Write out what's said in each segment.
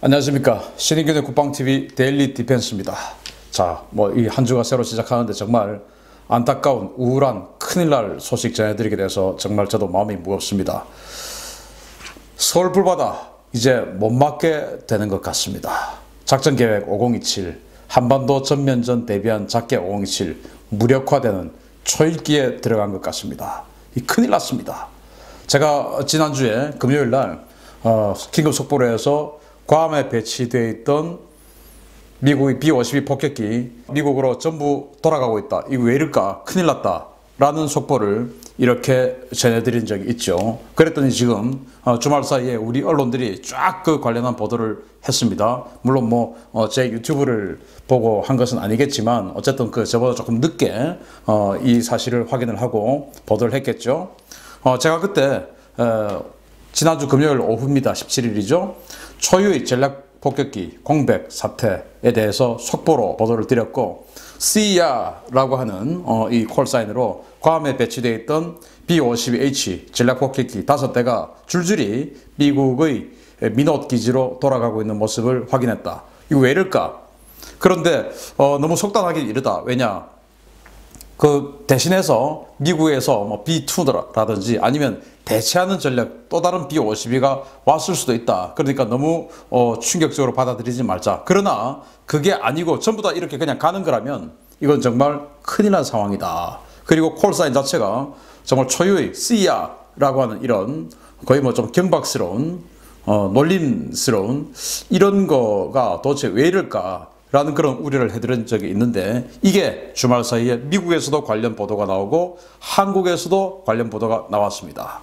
안녕하십니까. 신인균의 국방TV 데일리 디펜스입니다. 자, 이 한 주가 새로 시작하는데 정말 안타까운 우울한 큰일 날 소식 전해드리게 돼서 정말 저도 마음이 무겁습니다. 서울 불바다 이제 못 막게 되는 것 같습니다. 작전계획 5027 한반도 전면전 대비한 작계 5027 무력화되는 초읽기에 들어간 것 같습니다. 큰일 났습니다. 제가 지난주에 금요일날 긴급 속보로 해서 괌에 배치되어 있던 미국의 B-52 폭격기 미국으로 전부 돌아가고 있다. 이거 왜 이럴까? 큰일 났다. 라는 속보를 이렇게 전해드린 적이 있죠. 그랬더니 지금 주말 사이에 우리 언론들이 쫙 그 관련한 보도를 했습니다. 물론 제 유튜브를 보고 한 것은 아니겠지만 어쨌든 저보다 조금 늦게 이 사실을 확인을 하고 보도를 했겠죠. 제가 그때 지난주 금요일 오후입니다. 17일이죠. 초유의 전략 폭격기 공백 사태에 대해서 속보로 보도를 드렸고 CER라고 하는 이 콜사인으로 괌에 배치되어 있던 B-52H 전략 폭격기 5대가 줄줄이 미국의 민옷 기지로 돌아가고 있는 모습을 확인했다. 이거 왜 이럴까? 그런데 너무 속단하기 이르다. 왜냐? 대신해서 미국에서 B2라든지 아니면 대체하는 전략 또 다른 B-52가 왔을 수도 있다. 그러니까 너무 충격적으로 받아들이지 말자. 그러나 그게 아니고 전부 다 이렇게 그냥 가는 거라면 이건 정말 큰일 난 상황이다. 그리고 콜사인 자체가 정말 초유의 CER라고 하는 이런 거의 좀 경박스러운 놀림스러운 이런 거가 도대체 왜 이럴까? 라는 그런 우려를 해드린 적이 있는데 이게 주말 사이에 미국에서도 관련 보도가 나오고 한국에서도 관련 보도가 나왔습니다.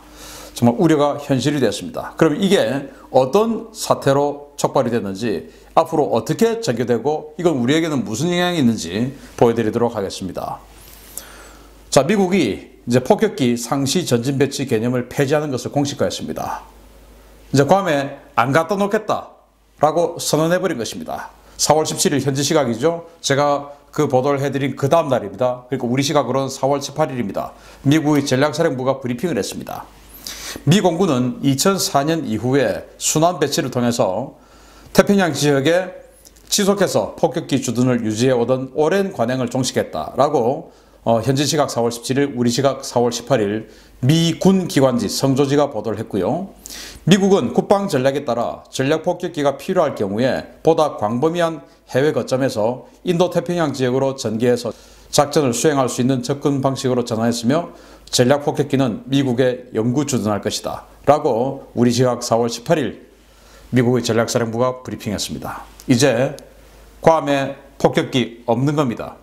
정말 우려가 현실이 됐습니다. 그럼 이게 어떤 사태로 촉발이 됐는지 앞으로 어떻게 전개되고 이건 우리에게는 무슨 영향이 있는지 보여드리도록 하겠습니다. 자, 미국이 이제 폭격기 상시 전진 배치 개념을 폐지하는 것을 공식화했습니다. 이제 괌에 안 갖다 놓겠다라고 선언해버린 것입니다. 4월 17일 현지 시각이죠. 제가 그 보도를 해드린 그 다음 날입니다. 그러니까 우리 시각으로는 4월 18일입니다. 미국의 전략사령부가 브리핑을 했습니다. 미 공군은 2004년 이후에 순환 배치를 통해서 태평양 지역에 지속해서 폭격기 주둔을 유지해 오던 오랜 관행을 종식했다라고 현지 시각 4월 17일, 우리 시각 4월 18일 미군 기관지 성조지가 보도를 했고요. 미국은 국방 전략에 따라 전략 폭격기가 필요할 경우에 보다 광범위한 해외 거점에서 인도 태평양 지역으로 전개해서 작전을 수행할 수 있는 접근 방식으로 전환했으며 전략 폭격기는 미국에 영구 주둔할 것이다. 라고 우리 시각 4월 18일 미국의 전략사령부가 브리핑했습니다. 이제 괌에 폭격기 없는 겁니다.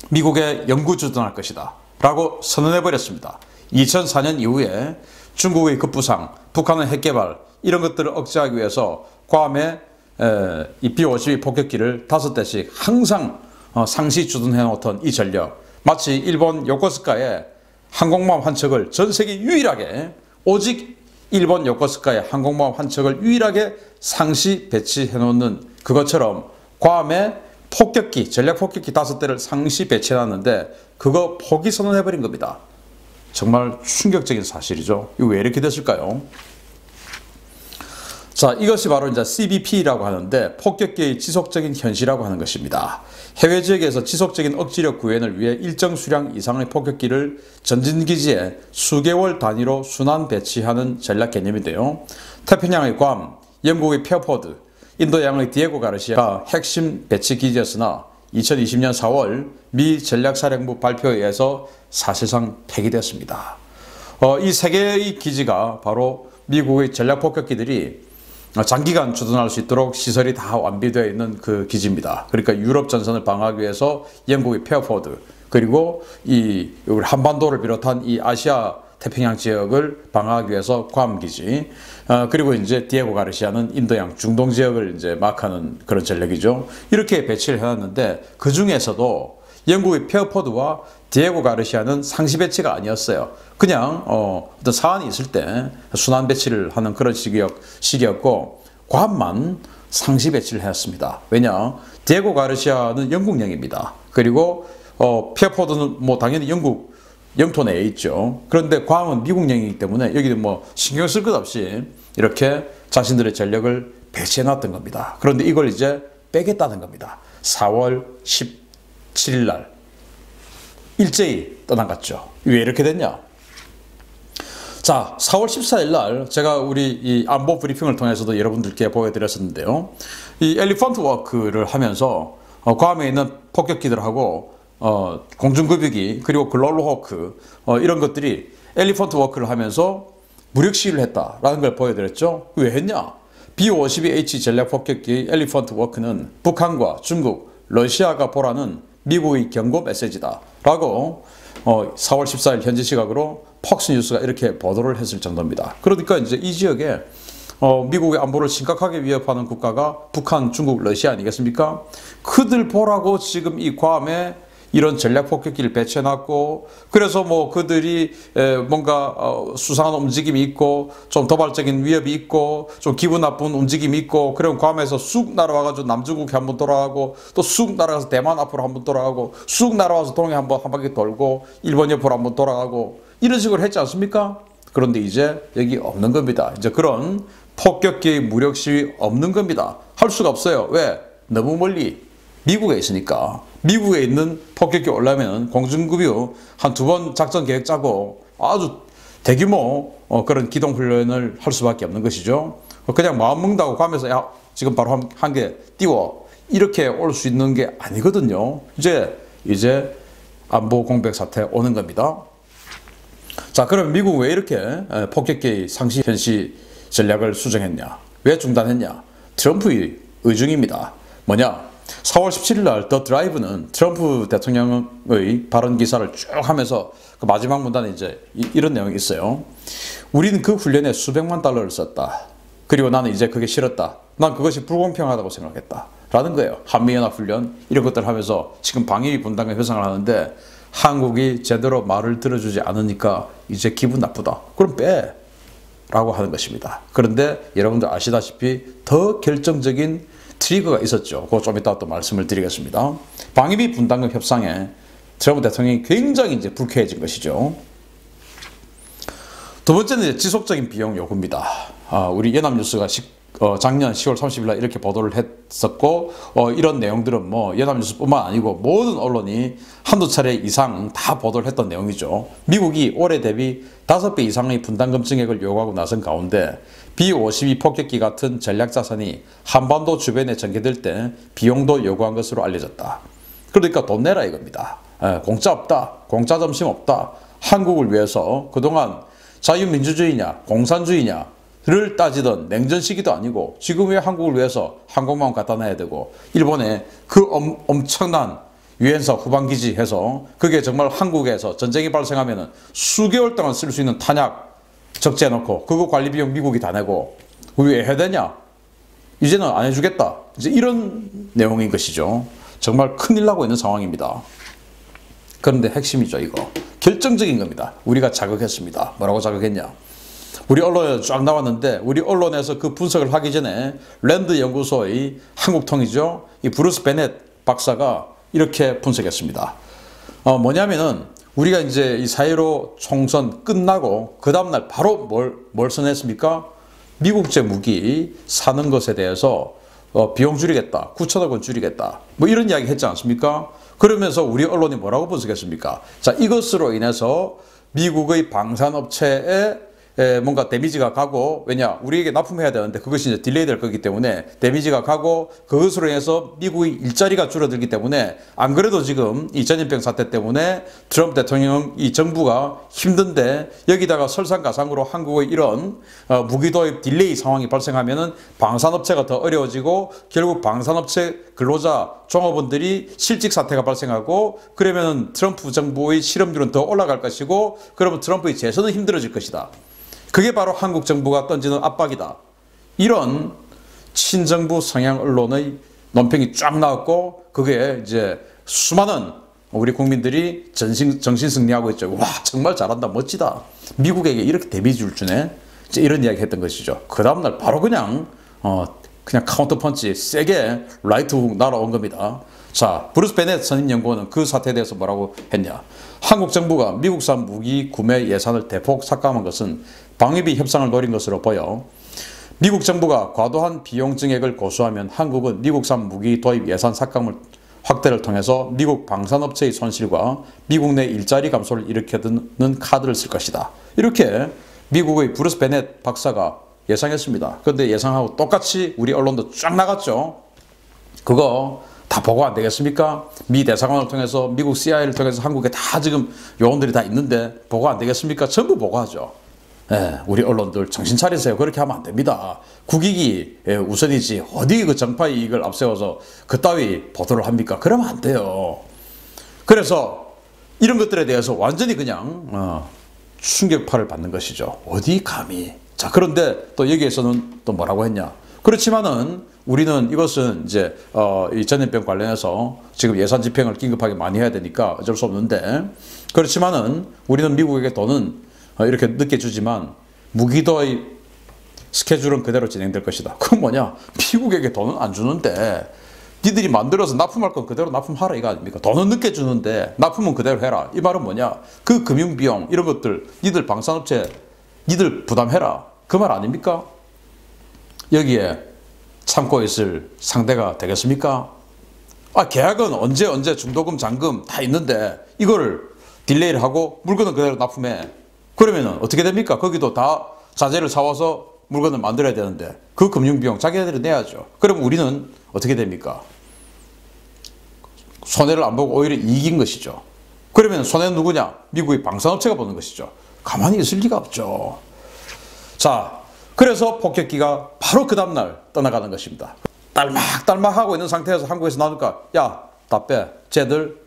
미국에 영구 주둔할 것이다. 라고 선언해버렸습니다. 2004년 이후에 중국의 급부상, 북한의 핵개발 이런 것들을 억제하기 위해서 괌에 이 B-52 폭격기를 5대씩 항상 상시 주둔해 놓던 이 전력 마치 일본 요코스카에 항공모함 한 척을 전 세계 유일하게 오직 일본 요코스카의 항공모함 한 척을 유일하게 상시 배치해 놓는 그것처럼 괌에 폭격기, 전략 폭격기 5대를 상시 배치해 놨는데 그거 포기 선언해버린 겁니다. 정말 충격적인 사실이죠. 이거 왜 이렇게 됐을까요? 자, 이것이 바로 이제 CBP라고 하는데 폭격기의 지속적인 현시라고 하는 것입니다. 해외 지역에서 지속적인 억지력 구현을 위해 일정 수량 이상의 폭격기를 전진기지에 수개월 단위로 순환 배치하는 전략 개념인데요. 태평양의 괌, 영국의 페어포드, 인도양의 디에고 가르시아가 핵심 배치 기지였으나 2020년 4월 미 전략사령부 발표에 의해서 사실상 폐기됐습니다. 이 세 개의 기지가 바로 미국의 전략 폭격기들이 장기간 주둔할 수 있도록 시설이 다 완비되어 있는 그 기지입니다. 그러니까 유럽 전선을 방어하기 위해서 영국의 페어포드 그리고 이 한반도를 비롯한 이 아시아 태평양 지역을 방어하기 위해서 괌 기지 그리고 이제 디에고 가르시아는 인도양 중동 지역을 이제 막하는 그런 전력이죠. 이렇게 배치를 해놨는데 그 중에서도 영국의 페어포드와 디에고 가르시아는 상시 배치가 아니었어요. 그냥 어떤 사안이 있을 때 순환 배치를 하는 그런 시기였고 괌만 상시 배치를 했습니다. 왜냐? 디에고 가르시아는 영국령입니다. 그리고 페어포드는 당연히 영국 영토 내에 있죠. 그런데 괌은 미국령이기 때문에 여기는 신경 쓸 것 없이 이렇게 자신들의 전력을 배치해놨던 겁니다. 그런데 이걸 이제 빼겠다는 겁니다. 4월 17일 날 일제히 떠나갔죠. 왜 이렇게 됐냐? 자, 4월 14일 날 제가 우리 이 안보 브리핑을 통해서도 여러분들께 보여드렸었는데요. 이 엘리펀트 워크를 하면서 괌에 있는 폭격기들하고 공중급유기 그리고 글로벌호크 이런 것들이 엘리펀트 워크를 하면서 무력 시위를 했다라는 걸 보여드렸죠. 왜 했냐? B-52H 전략 폭격기 엘리펀트 워크는 북한과 중국, 러시아가 보라는 미국의 경고 메시지다 라고 4월 14일 현지 시각으로 폭스뉴스가 이렇게 보도를 했을 정도입니다. 그러니까 이제 이 지역에 미국의 안보를 심각하게 위협하는 국가가 북한, 중국, 러시아 아니겠습니까? 그들 보라고 지금 이 괌에 이런 전략 폭격기를 배치해놨고, 그래서 뭐 그들이 뭔가 수상한 움직임이 있고 좀 도발적인 위협이 있고 좀 기분 나쁜 움직임이 있고, 그럼 괌에서 쑥 날아와가지고 남중국해 한번 돌아가고 또 쑥 날아가서 대만 앞으로 한번 돌아가고 쑥 날아와서 동해 한번 한 바퀴 돌고 일본 옆으로 한번 돌아가고 이런 식으로 했지 않습니까? 그런데 이제 여기 없는 겁니다. 이제 그런 폭격기 무력 시위 없는 겁니다. 할 수가 없어요. 왜? 너무 멀리 미국에 있으니까. 미국에 있는 폭격기 올라오면 공중급유 한 2번 작전 계획 짜고 아주 대규모 그런 기동훈련을 할 수밖에 없는 것이죠. 그냥 마음 먹다고 가면서 야 지금 바로 한 개 띄워 이렇게 올 수 있는 게 아니거든요. 이제 안보 공백 사태 오는 겁니다. 자, 그럼 미국 왜 이렇게 폭격기 상시 현시 전략을 수정했냐? 왜 중단했냐? 트럼프의 의중입니다. 뭐냐? 4월 17일 날 더 드라이브는 트럼프 대통령의 발언 기사를 쭉 하면서 그 마지막 문단에 이제 이런 내용이 있어요. 우리는 그 훈련에 수백만 달러를 썼다. 그리고 나는 이제 그게 싫었다. 난 그것이 불공평하다고 생각했다. 라는 거예요. 한미연합훈련 이런 것들 하면서 지금 방위비 분담금 협상을 하는데 한국이 제대로 말을 들어주지 않으니까 이제 기분 나쁘다. 그럼 빼. 라고 하는 것입니다. 그런데 여러분들 아시다시피 더 결정적인 트리거가 있었죠. 그거 좀 이따 또 말씀을 드리겠습니다. 방위비 분담금 협상에 트럼프 대통령이 굉장히 이제 불쾌해진 것이죠. 두 번째는 이제 지속적인 비용 요구입니다. 우리 연합뉴스가 작년 10월 30일 날 이렇게 보도를 했었고, 이런 내용들은 뭐 연합뉴스뿐만 아니고 모든 언론이 한두 차례 이상 다 보도를 했던 내용이죠. 미국이 올해 대비 5배 이상의 분담금 증액을 요구하고 나선 가운데 B-52 폭격기 같은 전략자산이 한반도 주변에 전개될 때 비용도 요구한 것으로 알려졌다. 그러니까 돈 내라 이겁니다. 공짜 없다. 공짜 점심 없다. 한국을 위해서 그동안 자유민주주의냐 공산주의냐를 따지던 냉전 시기도 아니고 지금 왜 한국을 위해서 항공모함 갖다 놔야 되고 일본에 그 엄청난 유엔사 후방기지 해서 그게 정말 한국에서 전쟁이 발생하면 수개월 동안 쓸 수 있는 탄약 적재해놓고 그거 관리 비용 미국이 다 내고 왜 해야 되냐? 이제는 안 해주겠다. 이제 이런 내용인 것이죠. 정말 큰일 나고 있는 상황입니다. 그런데 핵심이죠, 이거. 결정적인 겁니다. 우리가 자극했습니다. 뭐라고 자극했냐? 우리 언론에 쫙 나왔는데 우리 언론에서 그 분석을 하기 전에 랜드 연구소의 한국통이죠. 이 브루스 베넷 박사가 이렇게 분석했습니다. 뭐냐면은 우리가 이제 이 4.15 총선 끝나고 그 다음날 바로 뭘 선언했습니까? 미국제 무기 사는 것에 대해서 비용 줄이겠다. 9천억 원 줄이겠다. 뭐 이런 이야기 했지 않습니까? 그러면서 우리 언론이 뭐라고 분석했습니까? 자, 이것으로 인해서 미국의 방산업체에 뭔가 데미지가 가고, 왜냐 우리에게 납품해야 되는데 그것이 이제 딜레이 될 거기 때문에 데미지가 가고 그것으로 인해서 미국의 일자리가 줄어들기 때문에 안 그래도 지금 이 전염병 사태 때문에 트럼프 대통령 이 정부가 힘든데 여기다가 설상가상으로 한국의 이런 무기 도입 딜레이 상황이 발생하면은 방산업체가 더 어려워지고 결국 방산업체 근로자 종업원들이 실직 사태가 발생하고 그러면 트럼프 정부의 실업률은 더 올라갈 것이고 그러면 트럼프의 재선은 힘들어질 것이다. 그게 바로 한국 정부가 던지는 압박이다. 이런 친정부 성향 언론의 논평이 쫙 나왔고 그게 이제 수많은 우리 국민들이 정신 승리하고 있죠. 와 정말 잘한다 멋지다. 미국에게 이렇게 데미지를 주네. 이제 이런 이야기 했던 것이죠. 그 다음날 바로 그냥 카운터 펀치 세게 라이트 훅 날아온 겁니다. 자, 브루스 베넷 선임연구원은 그 사태에 대해서 뭐라고 했냐. 한국 정부가 미국산 무기 구매 예산을 대폭 삭감한 것은 방위비 협상을 노린 것으로 보여 미국 정부가 과도한 비용 증액을 고수하면 한국은 미국산 무기 도입 예산 삭감 확대를 통해서 미국 방산업체의 손실과 미국 내 일자리 감소를 일으켜드는 카드를 쓸 것이다. 이렇게 미국의 브루스 베넷 박사가 예상했습니다. 그런데 예상하고 똑같이 우리 언론도 쫙 나갔죠. 그거 다 보고 안 되겠습니까? 미 대사관을 통해서 미국 CIA를 통해서 한국에 다 지금 요원들이 다 있는데 보고 안 되겠습니까? 전부 보고하죠. 예, 우리 언론들 정신 차리세요. 그렇게 하면 안 됩니다. 국익이 우선이지 어디 그 정파의 이익을 앞세워서 그따위 보도를 합니까? 그러면 안 돼요. 그래서 이런 것들에 대해서 완전히 그냥 충격파를 받는 것이죠. 어디 감히. 자, 그런데 또 여기에서는 또 뭐라고 했냐. 그렇지만은 우리는 이것은 이제 이 전염병 관련해서 지금 예산 집행을 긴급하게 많이 해야 되니까 어쩔 수 없는데, 그렇지만은 우리는 미국에게 돈은 이렇게 늦게 주지만 무기도의 스케줄은 그대로 진행될 것이다. 그건 뭐냐? 미국에게 돈은 안 주는데 니들이 만들어서 납품할 건 그대로 납품하라 이거 아닙니까? 돈은 늦게 주는데 납품은 그대로 해라. 이 말은 뭐냐? 그 금융비용 이런 것들 니들 방산업체 니들 부담해라. 그 말 아닙니까? 여기에 참고 있을 상대가 되겠습니까? 계약은 언제 중도금 잔금 다 있는데 이거를 딜레이를 하고 물건은 그대로 납품해. 그러면은 어떻게 됩니까? 거기도 다 자재를 사와서 물건을 만들어야 되는데 그 금융비용 자기네들이 내야죠. 그럼 우리는 어떻게 됩니까? 손해를 안 보고 오히려 이익인 것이죠. 그러면 손해는 누구냐? 미국의 방산업체가 보는 것이죠. 가만히 있을 리가 없죠. 자, 그래서 폭격기가 바로 그 다음날 떠나가는 것입니다. 딸막딸막하고 있는 상태에서 한국에서 나오니까 야, 다 빼. 쟤들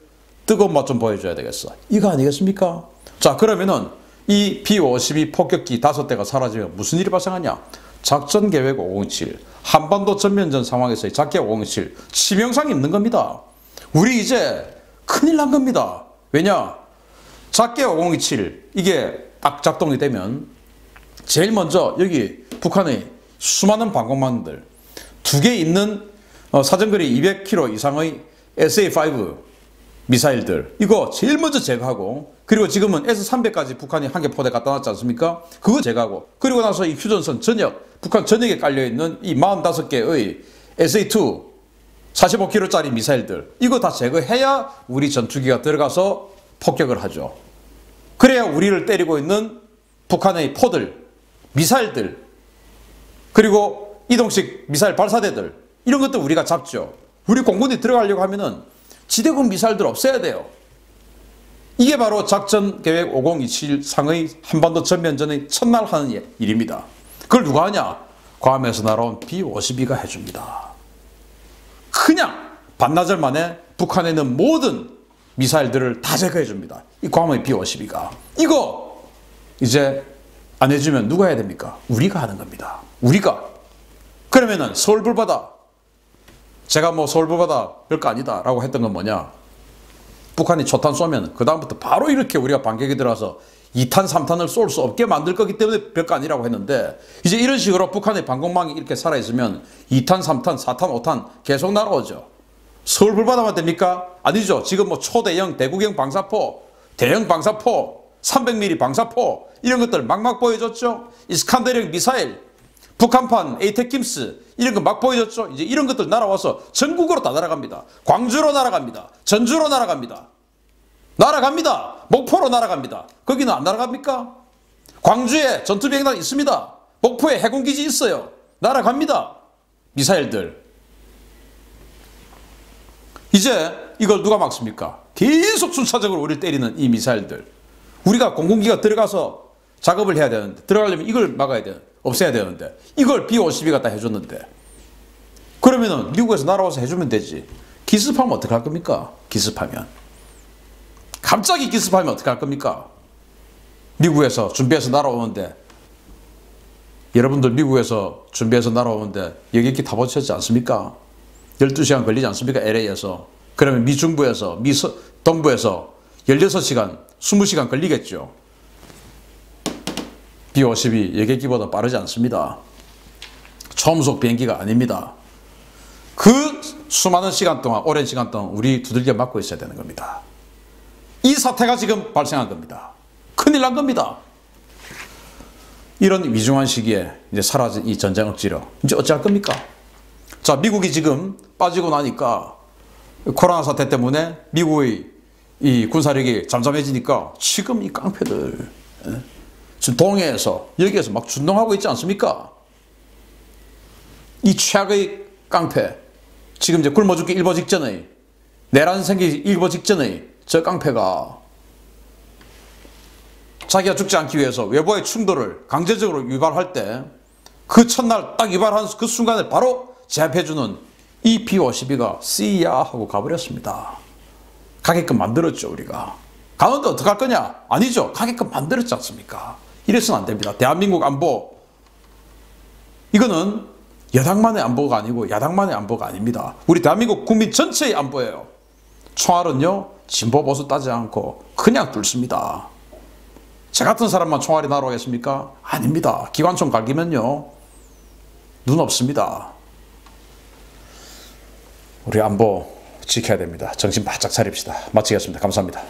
뜨거운 맛 좀 보여줘야 되겠어. 이거 아니겠습니까? 자, 그러면은 이 B-52 폭격기 5대가 사라지면 무슨 일이 발생하냐? 작전계획 507, 한반도 전면전 상황에서의 작계 507, 치명상이 있는 겁니다. 우리 이제 큰일 난 겁니다. 왜냐? 작계 507 이게 딱 작동이 되면 제일 먼저 여기 북한의 수많은 방공망들 2개 있는 사정거리 200km 이상의 SA-5 미사일들 이거 제일 먼저 제거하고, 그리고 지금은 S-300까지 북한이 한 개 포대 갖다 놨지 않습니까? 그거 제거하고, 그리고 나서 이 휴전선 전역, 북한 전역에 깔려있는 이 45개의 SA-2 45km짜리 미사일들 이거 다 제거해야 우리 전투기가 들어가서 폭격을 하죠. 그래야 우리를 때리고 있는 북한의 포들, 미사일들, 그리고 이동식 미사일 발사대들 이런 것들 우리가 잡죠. 우리 공군이 들어가려고 하면은 지대공 미사일들 없애야 돼요. 이게 바로 작전계획 5027 상의 한반도 전면전의 첫날 하는 일입니다. 그걸 누가 하냐? 괌에서 날아온 B-52가 해줍니다. 그냥 반나절 만에 북한에 있는 모든 미사일들을 다 제거해줍니다. 이 괌의 B-52가. 이거 이제 안 해주면 누가 해야 됩니까? 우리가 하는 겁니다. 우리가. 그러면은 서울 불바다, 제가 뭐 서울 불바다 별거 아니다 라고 했던 건 뭐냐? 북한이 초탄 쏘면 그 다음부터 바로 이렇게 우리가 반격이 들어와서 2탄 3탄을 쏠 수 없게 만들 거기 때문에 별거 아니라고 했는데, 이제 이런 식으로 북한의 방공망이 이렇게 살아있으면 2탄 3탄 4탄 5탄 계속 날아오죠. 서울 불바다만 됩니까? 아니죠. 지금 뭐 초대형 대구경 방사포, 대형 방사포, 300mm 방사포 이런 것들 막막 보여줬죠. 이스칸데르 미사일, 북한판 에이테킴스 이런 거 막 보여줬죠. 이제 이런 것들 날아와서 전국으로 다 날아갑니다. 광주로 날아갑니다. 전주로 날아갑니다. 날아갑니다. 목포로 날아갑니다. 거기는 안 날아갑니까? 광주에 전투비행단 있습니다. 목포에 해군기지 있어요. 날아갑니다. 미사일들. 이제 이걸 누가 막습니까? 계속 순차적으로 우리를 때리는 이 미사일들. 우리가 공군기가 들어가서 작업을 해야 되는데, 들어가려면 이걸 막아야 되는데, 없애야 되는데, 이걸 B-52 갖다 해줬는데, 그러면은 미국에서 날아와서 해주면 되지. 기습하면 어떡할 겁니까? 기습하면. 갑자기 기습하면 어떡할 겁니까? 미국에서 준비해서 날아오는데, 여러분들 미국에서 준비해서 날아오는데 여객기 타보셨지 않습니까? 12시간 걸리지 않습니까? LA에서. 그러면 미 중부에서, 미 동부에서 16시간, 20시간 걸리겠죠. B-52 여객기보다 빠르지 않습니다. 초음속 비행기가 아닙니다. 그 수많은 시간 동안, 오랜 시간 동안 우리 두들겨 맞고 있어야 되는 겁니다. 이 사태가 지금 발생한 겁니다. 큰일 난 겁니다. 이런 위중한 시기에 이제 사라진 이 전쟁 억지로 이제 어찌할 겁니까? 자, 미국이 지금 빠지고 나니까 코로나 사태 때문에 미국의 이 군사력이 잠잠해지니까 지금 이 깡패들 지금 동해에서 여기에서 막 준동하고 있지 않습니까? 이 최악의 깡패, 지금 이제 굶어 죽기 일보 직전의, 내란 생기 일보 직전의 저 깡패가 자기가 죽지 않기 위해서 외부의 충돌을 강제적으로 유발할 때 그 첫날 딱 유발한 그 순간에 바로 제압해주는 이 B-52가 씨야 하고 가버렸습니다. 가게끔 만들었죠, 우리가. 가는데 어떡할 거냐? 아니죠. 가게끔 만들었지 않습니까? 이래서는 안 됩니다. 대한민국 안보, 이거는 여당만의 안보가 아니고 야당만의 안보가 아닙니다. 우리 대한민국 국민 전체의 안보예요. 총알은요, 진보 보수 따지지 않고 그냥 뚫습니다. 저 같은 사람만 총알이 날아오겠습니까? 아닙니다. 기관총 갈기면요, 눈 없습니다. 우리 안보 지켜야 됩니다. 정신 바짝 차립시다. 마치겠습니다. 감사합니다.